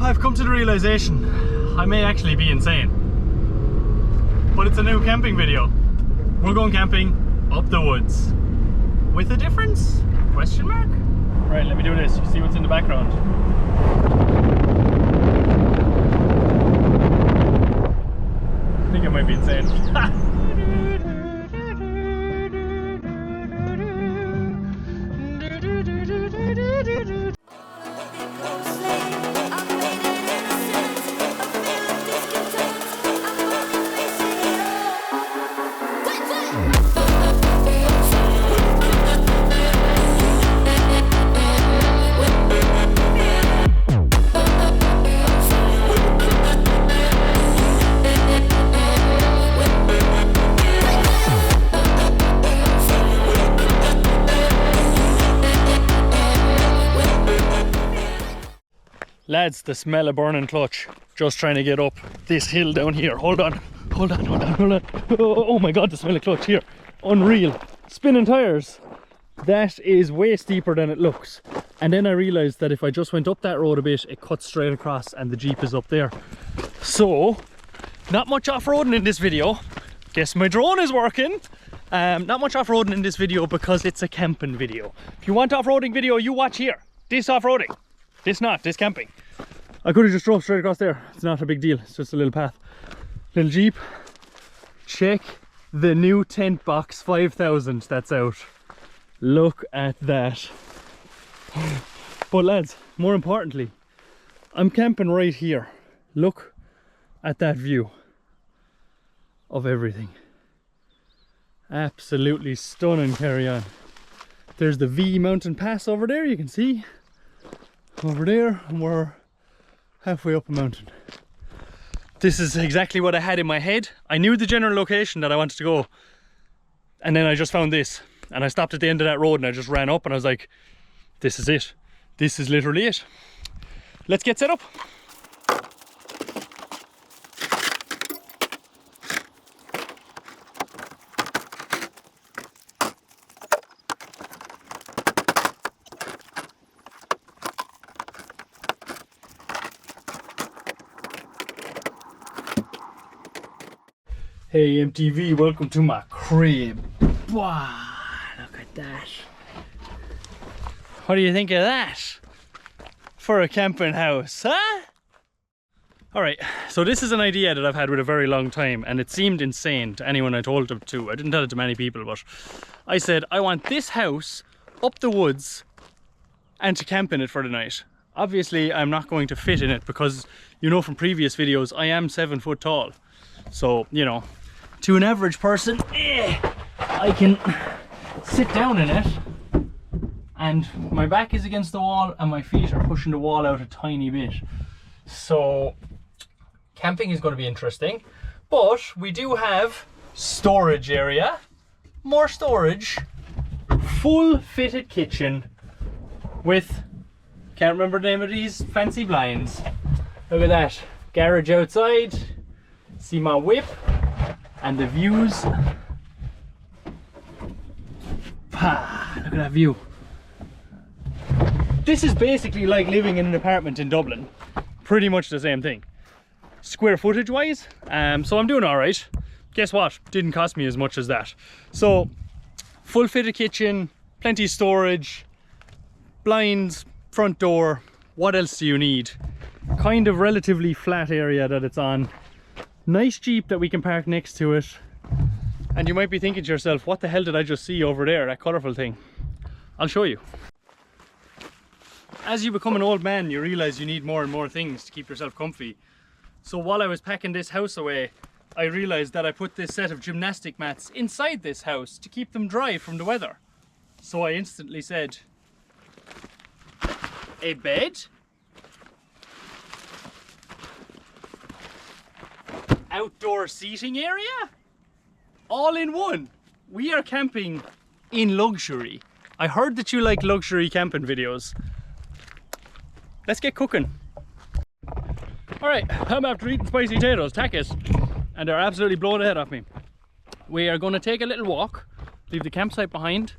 I've come to the realization I may actually be insane, but it's a new camping video. We're going camping up the woods. With a difference? Question mark? Right, let me do this. You see what's in the background? I think I might be insane. Lads, the smell of burning clutch. Just trying to get up this hill down here. Hold on. Oh my god, the smell of clutch here. Unreal. Spinning tires. That is way steeper than it looks. And then I realised that if I just went up that road a bit, it cuts straight across and the Jeep is up there. So, not much off-roading in this video. Guess my drone is working. Not much off-roading in this video because it's a camping video. If you want off-roading video, you watch here. This off-roading. This camping. I could have just drove straight across there. It's not a big deal. It's just a little path. Little Jeep. Check the new tent box 5000 that's out. Look at that. But lads, more importantly, I'm camping right here. Look at that view of everything. Absolutely stunning. Carry on. There's the V mountain pass over there, you can see. Over there, and we're halfway up a mountain. This is exactly what I had in my head. I knew the general location that I wanted to go, and then I just found this, and I stopped at the end of that road and I just ran up and I was like, this is it. This is literally it. Let's get set up. Hey MTV, welcome to my crib. Wow, look at that. What do you think of that? For a camping house, huh? Alright, so this is an idea that I've had with a very long time, and it seemed insane to anyone I told it to. I didn't tell it to many people, but I said I want this house up the woods and to camp in it for the night. Obviously I'm not going to fit in it because, you know from previous videos, I am 7 foot tall. So, you know, to an average person, I can sit down in it and my back is against the wall and my feet are pushing the wall out a tiny bit. So, camping is going to be interesting. But we do have storage area, more storage, full fitted kitchen with, can't remember the name of these fancy blinds. Look at that, garage outside. See my whip and the views. Look at that view. This is basically like living in an apartment in Dublin. Pretty much the same thing. Square footage wise, so I'm doing all right. Guess what? Didn't cost me as much as that. So, full fitted kitchen, plenty of storage, blinds, front door. What else do you need? Kind of relatively flat area that it's on. Nice Jeep that we can park next to it. And you might be thinking to yourself, what the hell did I just see over there, that colourful thing? I'll show you. As you become an old man, you realise you need more and more things to keep yourself comfy. So while I was packing this house away, I realised that I put this set of gymnastic mats inside this house to keep them dry from the weather. So I instantly said, a bed? Outdoor seating area? All in one. We are camping in luxury. I heard that you like luxury camping videos. Let's get cooking. Alright, I'm after eating spicy potatoes, tackis, and they're absolutely blowing the head off me. We are going to take a little walk, leave the campsite behind,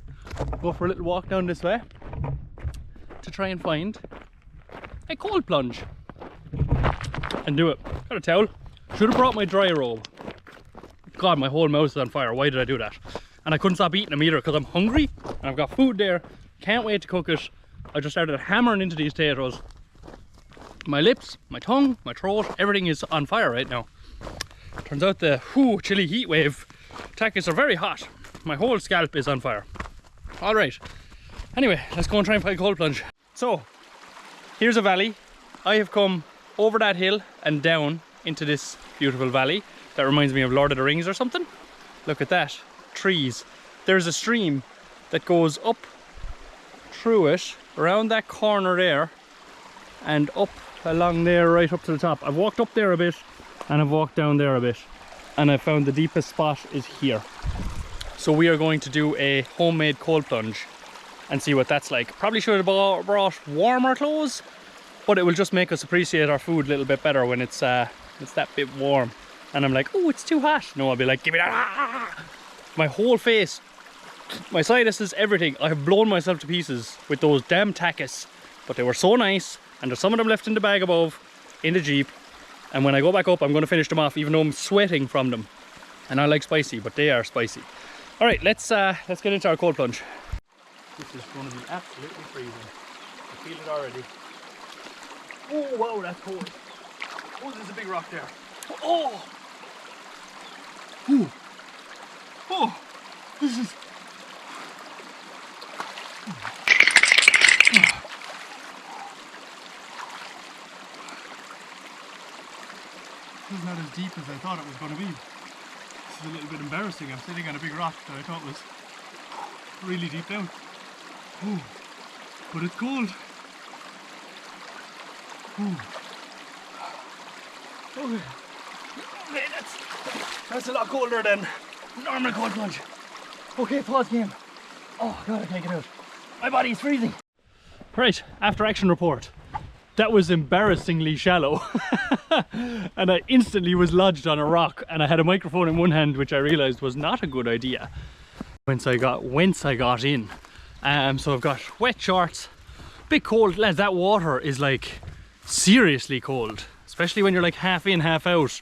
go for a little walk down this way to try and find a cold plunge. and do it. Got a towel. Should have brought my dry robe. God, my whole mouth is on fire. Why did I do that? And I couldn't stop eating them either because I'm hungry and I've got food there. Can't wait to cook it. I just started hammering into these potatoes. My lips, my tongue, my throat, everything is on fire right now. Turns out the chilly heat wave tacos are very hot. My whole scalp is on fire. All right. Anyway, let's go and try and find cold plunge. So, here's a valley. I have come over that hill and down into this beautiful valley. That reminds me of Lord of the Rings or something. Look at that. Trees. There's a stream that goes up through it, around that corner there, and up along there right up to the top. I've walked up there a bit and I've walked down there a bit, and I found the deepest spot is here. So we are going to do a homemade cold plunge and see what that's like. Probably should have brought warmer clothes, but it will just make us appreciate our food a little bit better when it's that bit warm. And I'm like, oh, it's too hot. No, I'll be like, give me that. My whole face, my sinuses, everything. I have blown myself to pieces with those damn tacos, but they were so nice. And there's some of them left in the bag above, in the Jeep. And when I go back up, I'm going to finish them off, even though I'm sweating from them. And I like spicy, but they are spicy. All right, let's get into our cold plunge. This is going to be absolutely freezing. I feel it already. Oh, wow, that's cold. Oh, there's a big rock there. Oh! Ooh. Oh! This is... This is not as deep as I thought it was going to be. This is a little bit embarrassing. I'm sitting on a big rock that I thought was really deep down. Ooh. But it's cold. Ooh. Okay. Okay, that's a lot colder than normal cold plunge. Okay, pause game. Oh god, I can't get out. My body's freezing. Right, after action report. That was embarrassingly shallow. And I instantly was lodged on a rock, and I had a microphone in one hand, which I realized was not a good idea once I got in. So I've got wet shorts, bit cold. Lads, that water is like seriously cold, especially when you're like half in, half out,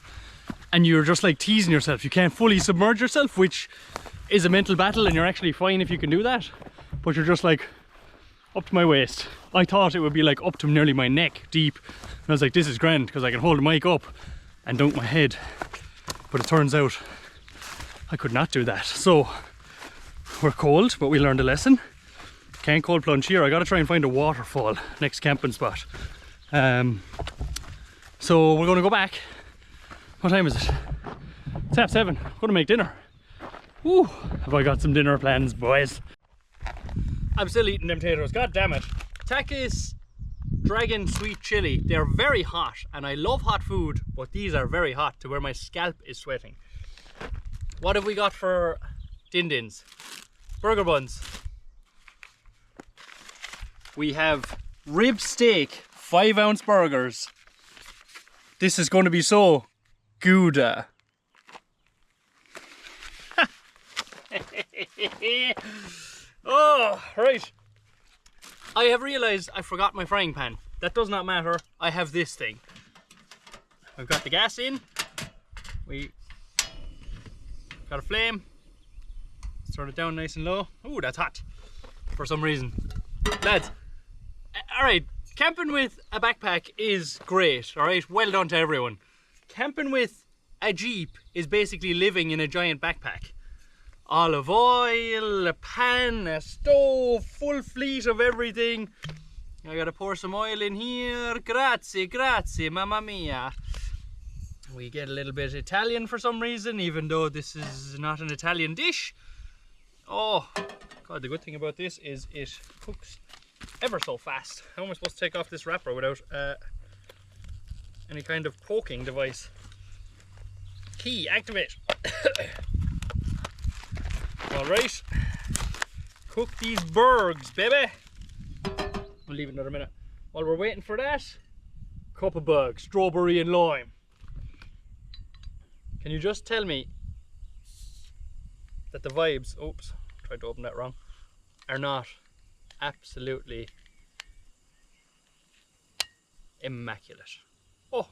and you're just like teasing yourself. You can't fully submerge yourself, which is a mental battle, and you're actually fine if you can do that, but you're just like up to my waist. I thought it would be like up to nearly my neck deep, and I was like, this is grand because I can hold the mic up and dunk my head, but it turns out I could not do that. So we're cold, but we learned a lesson. Can't cold plunge here. I gotta try and find a waterfall next camping spot. So we're gonna go back. What time is it? It's 7:30. I'm gonna make dinner. Woo! Have I got some dinner plans, boys? I'm still eating them potatoes, god damn it. Takis Dragon Sweet Chili. They're very hot, and I love hot food, but these are very hot to where my scalp is sweating. What have we got for din-dins? Burger buns. We have rib steak, 5-ounce burgers. This is going to be so Gouda. Oh, right. I have realized I forgot my frying pan. That does not matter. I have this thing. I've got the gas in. We got a flame. Let's turn it down nice and low. Oh, that's hot for some reason. Lads, all right, camping with a backpack is great, all right? Well done to everyone. Camping with a Jeep is basically living in a giant backpack. Olive oil, a pan, a stove, full fleet of everything. I gotta pour some oil in here. Grazie, grazie, mamma mia. We get a little bit Italian for some reason, even though this is not an Italian dish. Oh, God, the good thing about this is it cooks ever so fast. How am I supposed to take off this wrapper without any kind of poking device? Key, activate. All right, cook these burgers, baby. We'll leave it another minute. While we're waiting for that, cup of bug, strawberry and lime. Can you just tell me that the vibes, oops, tried to open that wrong, are not absolutely immaculate? Oh,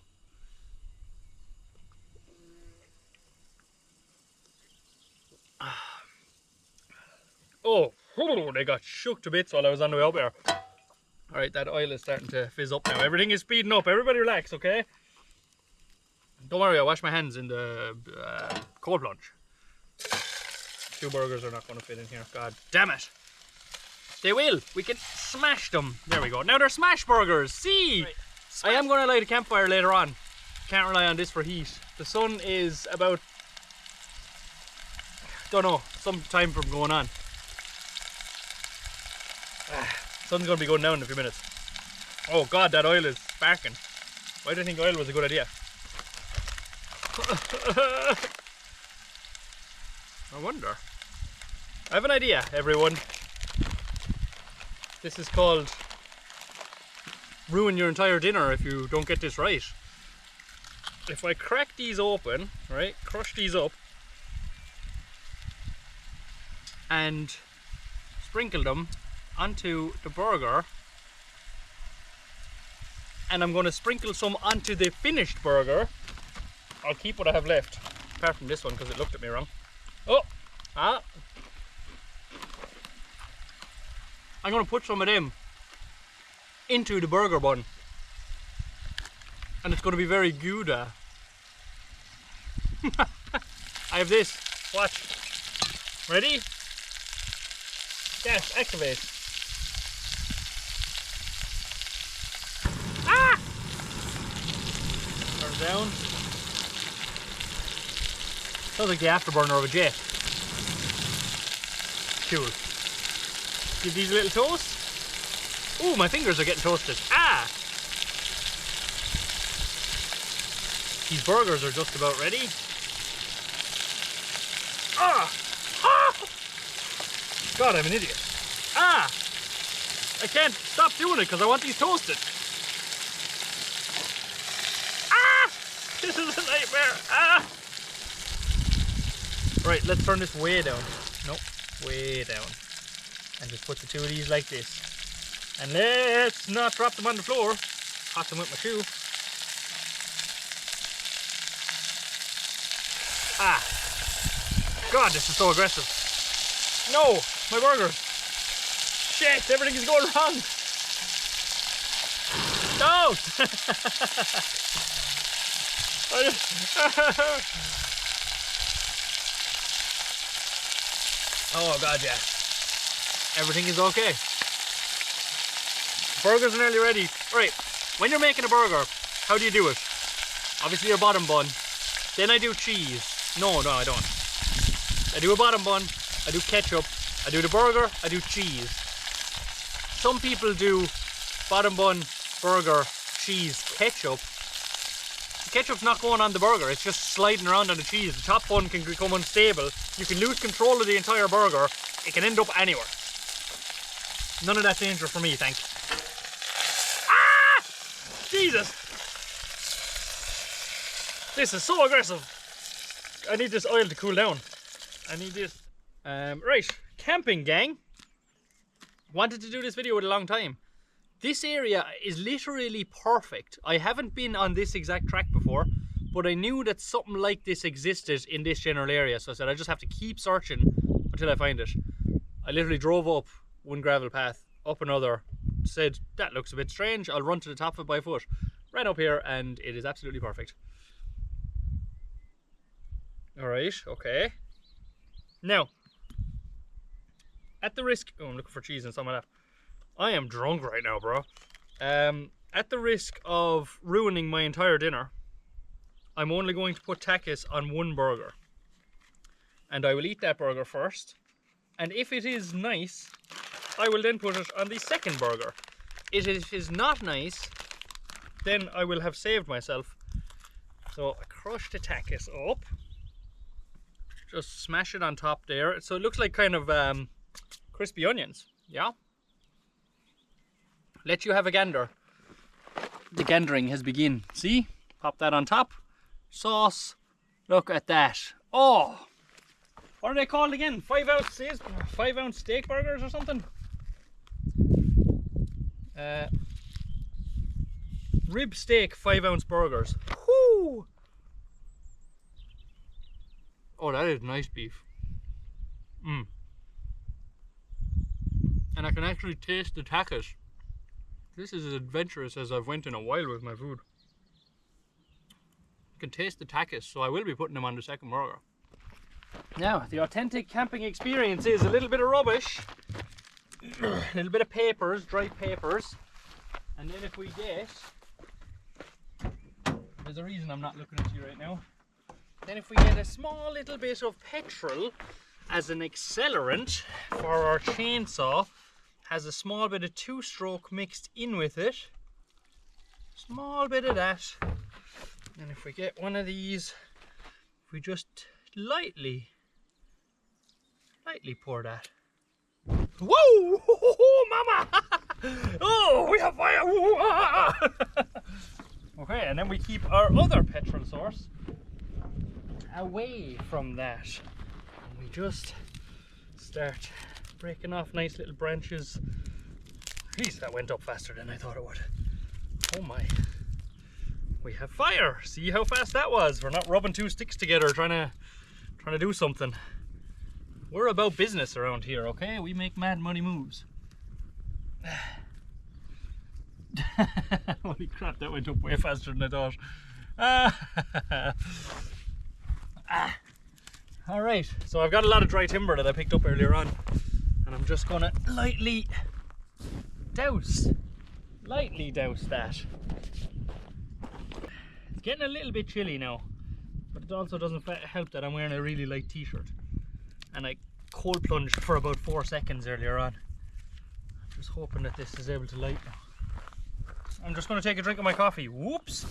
Oh, they got shook to bits while I was on the way up there. Alright, that oil is starting to fizz up now. Everything is speeding up. Everybody relax, okay? Don't worry, I wash my hands in the cold plunge. 2 burgers are not going to fit in here. God damn it. They will. We can smash them. There we go. Now they're smash burgers. See? Right. I am going to light a campfire later on. Can't rely on this for heat. The sun is about, don't know, some time from going on. Sun's going to be going down in a few minutes. Oh God, that oil is sparking. Why do you think oil was a good idea? I wonder. I have an idea, everyone. This is called ruin your entire dinner if you don't get this right. If I crack these open, right, crush these up and sprinkle them onto the burger, and I'm going to sprinkle some onto the finished burger. I'll keep what I have left, apart from this one because it looked at me wrong. Oh, I'm going to put some of them into the burger bun, and it's going to be very Gouda. I have this. Watch. Ready? Gas, activate. Ah! Turn it down. Sounds like the afterburner of a jet. Cool. Give these a little toast. Ooh, my fingers are getting toasted. Ah! These burgers are just about ready. Ah! Ah! God, I'm an idiot. Ah! I can't stop doing it because I want these toasted. Ah! This is a nightmare. Ah! Right, let's turn this way down. Nope, way down. And just put the 2 of these like this. And let's not drop them on the floor. Hot them with my shoe. Ah! God, this is so aggressive. No! My burgers! Shit! Everything is going wrong! No! Oh God, yeah. Everything is okay. Burgers are nearly ready. Right, when you're making a burger, how do you do it? Obviously your bottom bun. Then I do cheese. No, I don't. I do a bottom bun, I do ketchup, I do the burger, I do cheese. Some people do bottom bun, burger, cheese, ketchup. The ketchup's not going on the burger, it's just sliding around on the cheese. The top bun can become unstable. You can lose control of the entire burger. It can end up anywhere. None of that danger for me, thank you. Ah! Jesus! This is so aggressive. I need this oil to cool down. I need this. Right, camping gang. Wanted to do this video with a long time. This area is literally perfect. I haven't been on this exact track before, but I knew that something like this existed in this general area, so I said I just have to keep searching until I find it. I literally drove up one gravel path, up another, said that looks a bit strange, I'll run to the top of it by foot. Ran up here and it is absolutely perfect. Alright, okay. Now, at the risk, oh, I'm looking for cheese and some of that. I am drunk right now, bro. At the risk of ruining my entire dinner, I'm only going to put tacos on one burger. And I will eat that burger first. And if it is nice, I will then put it on the second burger. If it is not nice, then I will have saved myself. So I crush the tacos up. Just smash it on top there. So it looks like kind of crispy onions. Yeah. Let you have a gander. The gandering has begun. See? Pop that on top. Sauce. Look at that. Oh! What are they called again? 5-ounce steak burgers or something? Rib steak 5-ounce burgers. Whoo! Oh, that is nice beef. And I can actually taste the tacos. This is as adventurous as I've went in a while with my food. I can taste the tacos, so I will be putting them on the second burger. Now, the authentic camping experience is a little bit of rubbish, a little bit of papers, dry papers, and then if we get, there's a reason I'm not looking at you right now, then if we get a small little bit of petrol as an accelerant for our chainsaw, has a small bit of 2-stroke mixed in with it, small bit of that, and if we get one of these, if we just lightly pour that. Whoa! Oh, mama! Oh, we have fire! Okay, and then we keep our other petrol source away from that. And we just start breaking off nice little branches. Jeez, that went up faster than I thought it would. Oh my. We have fire. See how fast that was? We're not rubbing 2 sticks together trying to do something. We're about business around here, okay? We make mad money moves. Holy crap, that went up way faster than I thought. Alright, so I've got a lot of dry timber that I picked up earlier on, and I'm just gonna lightly douse that. It's getting a little bit chilly now, but it also doesn't help that I'm wearing a really light t-shirt, and I cold plunged for about 4 seconds earlier on. I'm just hoping that this is able to light now. I'm just going to take a drink of my coffee. Whoops!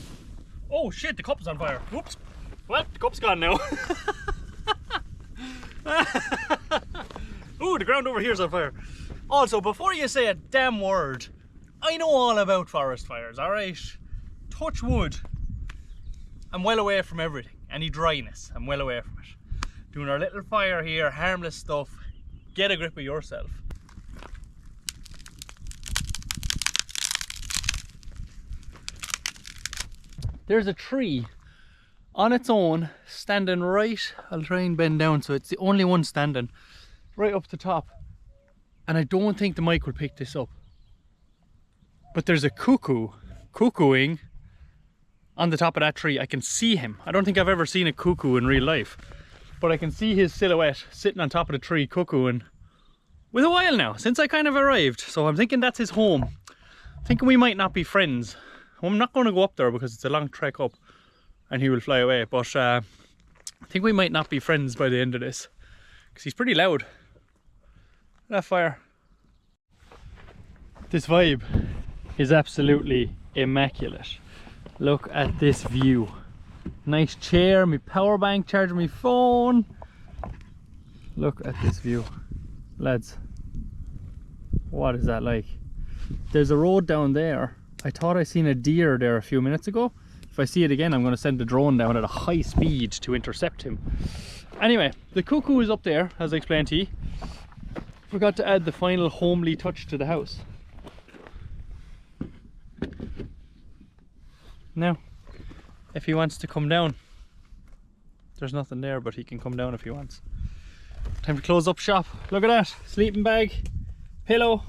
Oh shit, the cup is on fire. Whoops! Well, the cup's gone now. Ooh, the ground over here is on fire. Also, before you say a damn word, I know all about forest fires, alright? Touch wood. I'm well away from everything. Any dryness, I'm well away from it. Doing our little fire here, harmless stuff. Get a grip of yourself. There's a tree on its own, standing right, I'll try and bend down so it's the only one standing, right up the top. And I don't think the mic will pick this up. But there's a cuckoo cuckooing on the top of that tree. I can see him. I don't think I've ever seen a cuckoo in real life, but I can see his silhouette sitting on top of the tree cuckooing with a while now, since I kind of arrived. So I'm thinking that's his home. Thinking we might not be friends. I'm not going to go up there because it's a long trek up and he will fly away, but I think we might not be friends by the end of this because he's pretty loud. That fire. This vibe is absolutely immaculate. Look at this view. Nice chair, my power bank, charging my phone. Look at this view. Lads, what is that like? There's a road down there. I thought I seen a deer there a few minutes ago. If I see it again, I'm going to send the drone down at a high speed to intercept him. Anyway, the cuckoo is up there, as I explained to you. Forgot to add the final homely touch to the house. Now, if he wants to come down, there's nothing there, but he can come down if he wants. Time to close up shop. Look at that, sleeping bag, pillow.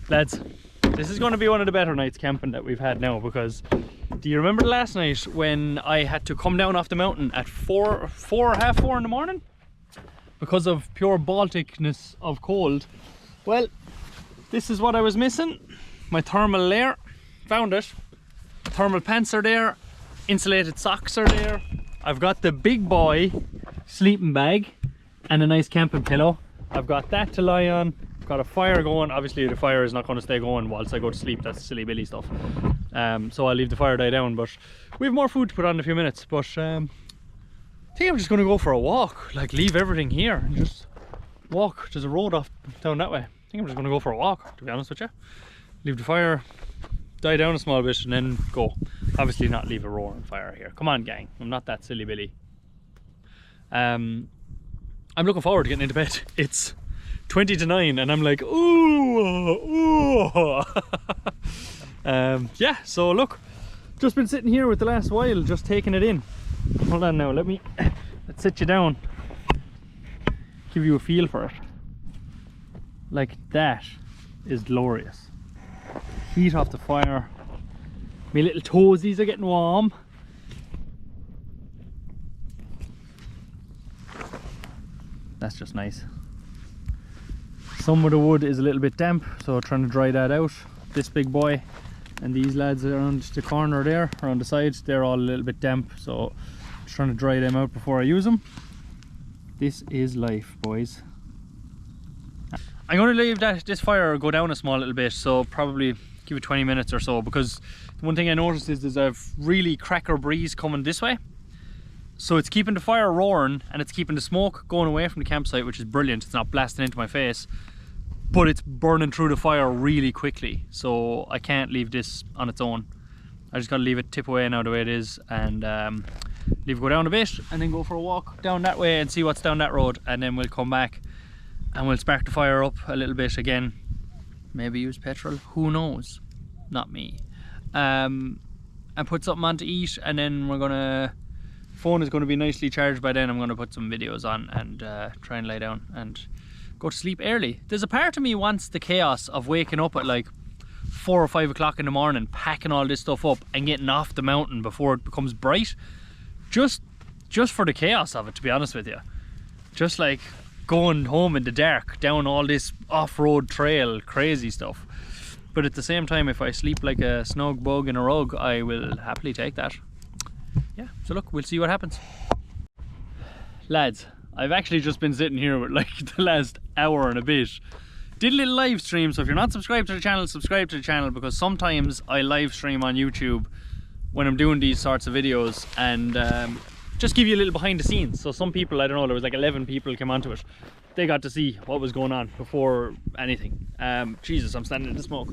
Lads, this is going to be one of the better nights camping that we've had now, because do you remember the last night when I had to come down off the mountain at half four in the morning? Because of pure Balticness of cold. Well, this is what I was missing. My thermal layer, found it. Thermal pants are there, insulated socks are there. I've got the big boy sleeping bag and a nice camping pillow. I've got that to lie on. Got a fire going. Obviously the fire is not going to stay going whilst I go to sleep. That's silly Billy stuff. So I'll leave the fire die down, but we have more food to put on in a few minutes. But I think I'm just going to go for a walk, like leave everything here and just walk. There's a road off down that way. I think I'm just going to go for a walk, to be honest with you. Leave the fire die down a small bit and then go. Obviously not leave a roaring fire here. Come on gang, I'm not that silly Billy. I'm looking forward to getting into bed. It's 20 to 9 and I'm like, ooh. Yeah, so look, just been sitting here with the last while, just taking it in. Hold on now, let's sit you down, give you a feel for it. Like, that is glorious. Heat off the fire. My little toesies are getting warm. That's just nice. Some of the wood is a little bit damp, so trying to dry that out. This big boy and these lads around the corner there, around the side, they're all a little bit damp, so just trying to dry them out before I use them. This is life, boys. I'm going to leave this fire go down a small little bit, so probably give it 20 minutes or so, because one thing I noticed is there's a really cracker breeze coming this way. So it's keeping the fire roaring and it's keeping the smoke going away from the campsite, which is brilliant. It's not blasting into my face, but it's burning through the fire really quickly. So I can't leave this on its own. I just gotta leave it tip away now the way it is, and leave it go down a bit, and then go for a walk down that way and see what's down that road. And then we'll come back and we'll spark the fire up a little bit again. Maybe use petrol, who knows? Not me. And put something on to eat, and then we're gonna... Phone is going to be nicely charged by then. I'm going to put some videos on and try and lie down and go to sleep early. There's a part of me wants the chaos of waking up at like 4 or 5 o'clock in the morning, packing all this stuff up and getting off the mountain before it becomes bright. Just for the chaos of it, to be honest with you. Just like going home in the dark down all this off-road trail, crazy stuff. But at the same time, if I sleep like a snug bug in a rug, I will happily take that. Yeah, so look, we'll see what happens. Lads, I've actually just been sitting here with like the last hour and a bit. Did a little live stream, so if you're not subscribed to the channel, subscribe to the channel, because sometimes I live stream on YouTube when I'm doing these sorts of videos, and just give you a little behind the scenes. So some people, I don't know, there was like 11 people came onto it. They got to see what was going on before anything. Jesus, I'm standing in the smoke.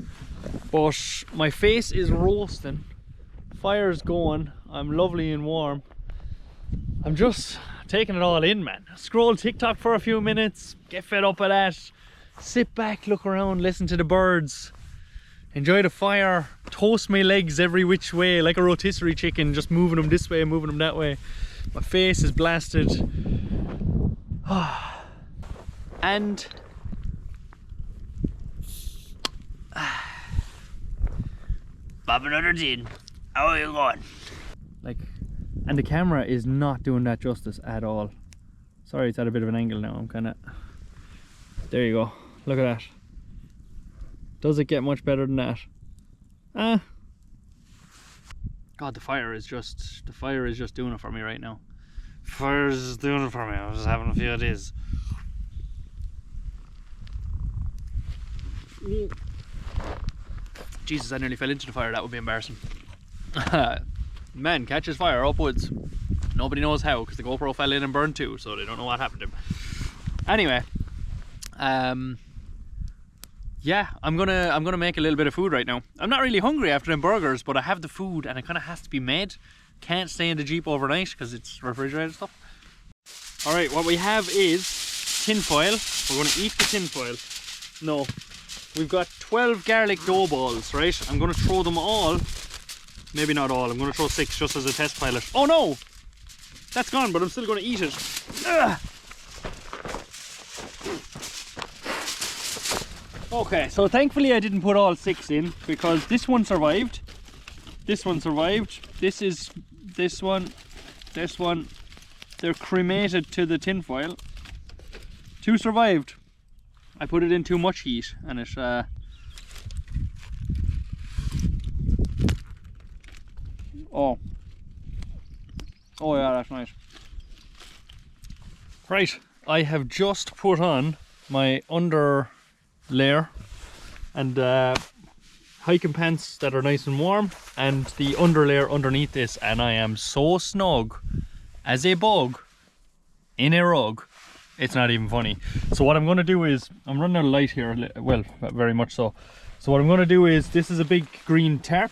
But my face is roasting. Fire's going. I'm lovely and warm. I'm just taking it all in, man. Scroll TikTok for a few minutes, get fed up of that, sit back, look around, listen to the birds, enjoy the fire, toast my legs every which way like a rotisserie chicken, just moving them this way, moving them that way. My face is blasted. And Bob another tin. How are you going? Like, and the camera is not doing that justice at all. Sorry, it's at a bit of an angle now. I'm kind of... There you go. Look at that. Does it get much better than that? God, the fire is just doing it for me right now. Fire is just doing it for me. I'm just having a few of these. Jesus, I nearly fell into the fire. That would be embarrassing. Man catches fire upwards. Nobody knows how, because the GoPro fell in and burned too, so they don't know what happened to him. Anyway, yeah, I'm gonna make a little bit of food right now. I'm not really hungry after them burgers, but I have the food and it kind of has to be made. Can't stay in the Jeep overnight because it's refrigerated stuff. All right, what we have is tin foil. We're gonna eat the tin foil. No, we've got 12 garlic dough balls, right? I'm gonna throw them all. Maybe not all, I'm going to throw 6 just as a test pilot. Oh no! That's gone, but I'm still going to eat it. Ugh. Okay, so thankfully I didn't put all 6 in, because this one survived. This one survived. This one. They're cremated to the tin foil. 2 survived. I put it in too much heat and it Oh yeah, that's nice. Right, I have just put on my under layer and hiking pants that are nice and warm, and the under layer underneath this, and I am so snug as a bug in a rug. It's not even funny. So what I'm going to do is, I'm running out of light here, well, very much so. So what I'm going to do is, this is a big green tarp,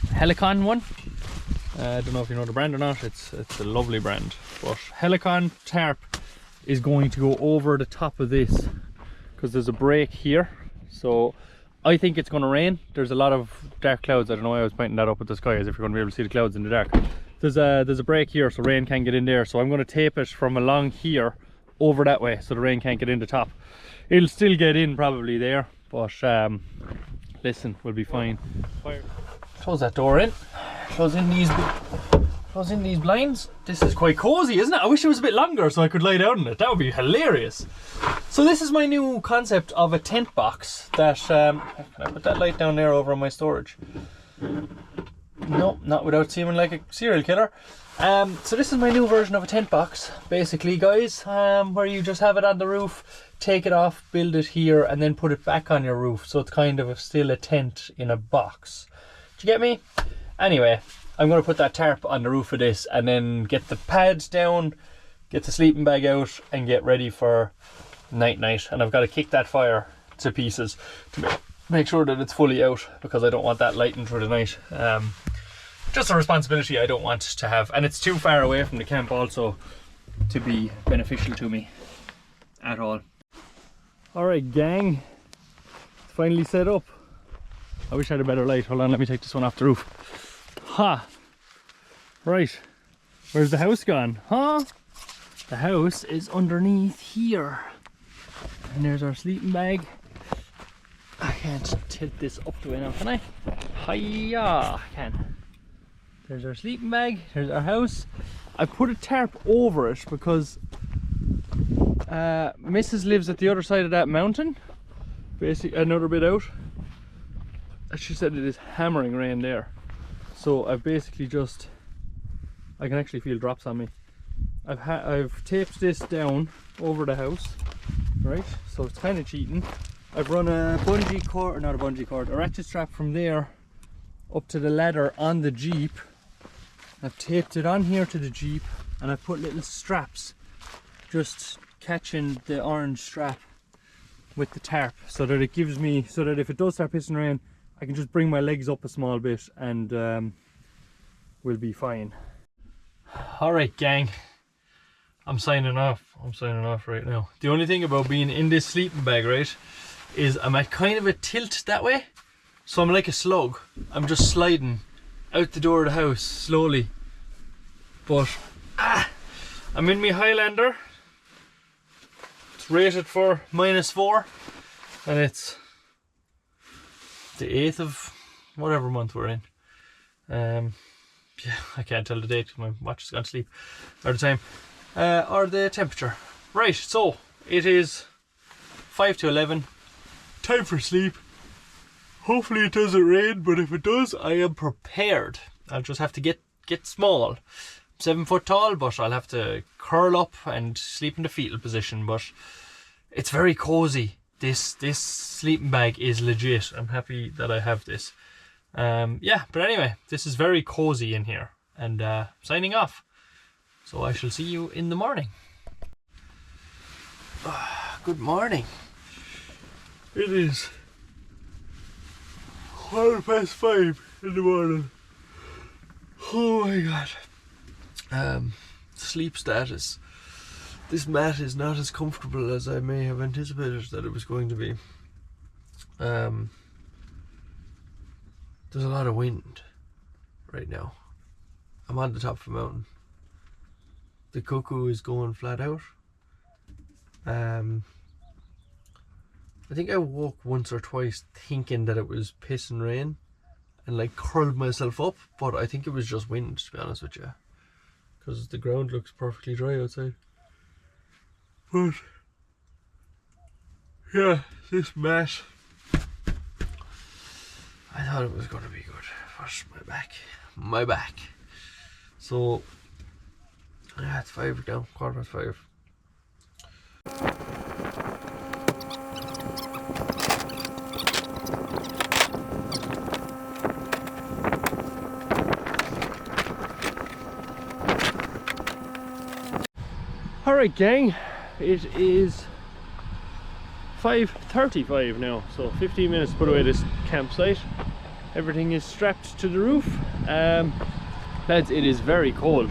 Helicon one. I don't know if you know the brand or not. It's a lovely brand, but Helicon tarp is going to go over the top of this because there's a break here. So I think it's going to rain. There's a lot of dark clouds. I don't know why I was pointing that up at the sky, as if you're going to be able to see the clouds in the dark. There's a break here, so rain can't get in there. So I'm going to tape it from along here over that way, so the rain can't get in the top. It'll still get in probably there, but listen, we'll be fine. Close that door in. Close in these blinds. This is quite cozy, isn't it? I wish it was a bit longer so I could lie down in it. That would be hilarious. So this is my new concept of a tent box that, can I put that light down there over on my storage? No, not without seeming like a serial killer. So this is my new version of a tent box, basically, guys, where you just have it on the roof, take it off, build it here, and then put it back on your roof. So it's kind of still a tent in a box. Do you get me? Anyway, I'm going to put that tarp on the roof of this and then get the pads down, get the sleeping bag out, and get ready for night. And I've got to kick that fire to pieces to make sure that it's fully out, because I don't want that lighting through the night. Just a responsibility I don't want to have, and it's too far away from the camp also to be beneficial to me at all. Alright gang, it's finally set up. I wish I had a better light. Hold on, let me take this one off the roof. Ha! Right, where's the house gone? Huh? The house is underneath here. And there's our sleeping bag. I can't tilt this up the way now, can I? Hiya! I can. There's our sleeping bag, there's our house. I put a tarp over it because Mrs. lives at the other side of that mountain, basically another bit out. And she said it is hammering rain there. So I've basically just, I can actually feel drops on me. I've taped this down over the house, right? So it's kind of cheating. I've run a bungee cord, or not a bungee cord, a ratchet strap from there up to the ladder on the Jeep. I've taped it on here to the Jeep, and I've put little straps just catching the orange strap with the tarp, so that it gives me, so that if it does start pissing rain, I can just bring my legs up a small bit and we'll be fine. Alright gang, I'm signing off. I'm signing off right now. The only thing about being in this sleeping bag, right, is I'm at kind of a tilt that way. So I'm like a slug. I'm just sliding out the door of the house slowly. But I'm in my Highlander. It's rated for -4, and it's the 8th of whatever month we're in. Yeah, I can't tell the date because my watch has gone to sleep, or the time, or the temperature. Right, so it is 5 to 11. Time for sleep. Hopefully it doesn't rain, but if it does, I am prepared. I'll just have to get small. I'm 7 foot tall, but I'll have to curl up and sleep in the fetal position. But it's very cozy. This sleeping bag is legit. I'm happy that I have this. Yeah, but anyway, this is very cozy in here. And signing off. So I shall see you in the morning. Good morning. It is 5:15 in the morning. Oh my god. Sleep status. This mat is not as comfortable as I may have anticipated that it was going to be. There's a lot of wind right now. I'm on the top of a mountain. The cuckoo is going flat out. I think I woke once or twice thinking that it was pissing rain and like curled myself up, but I think it was just wind, to be honest with you, because the ground looks perfectly dry outside. But yeah, this mat, I thought it was going to be good for my back. So yeah, it's 5 now, 5:15. Alright gang, it is 5:35 now, so 15 minutes to put away this campsite. Everything is strapped to the roof. Lads, it is very cold.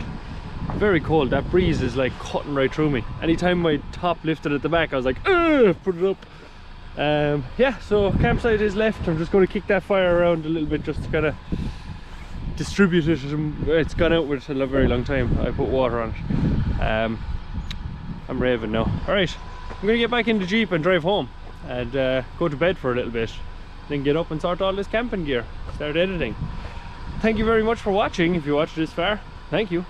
Very cold. That breeze is like cutting right through me. Anytime my top lifted at the back, I was like, ugh, put it up. Yeah, so campsite is left. I'm just going to kick that fire around a little bit just to kind of distribute it. It's gone out with a very long time. I put water on it. I'm raving now. Alright, I'm gonna get back in the Jeep and drive home and go to bed for a little bit, then get up and sort all this camping gear, start editing. Thank you very much for watching. If you watched this far, thank you.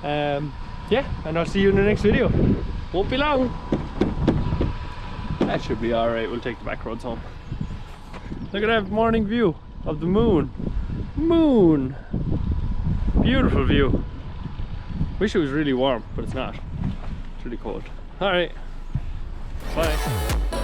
Yeah, and I'll see you in the next video. Won't be long. That should be alright. We'll take the back roads home. Look at that morning view of the moon. Moon! Beautiful view. Wish it was really warm, but it's not. It's really cold. Alright. Bye.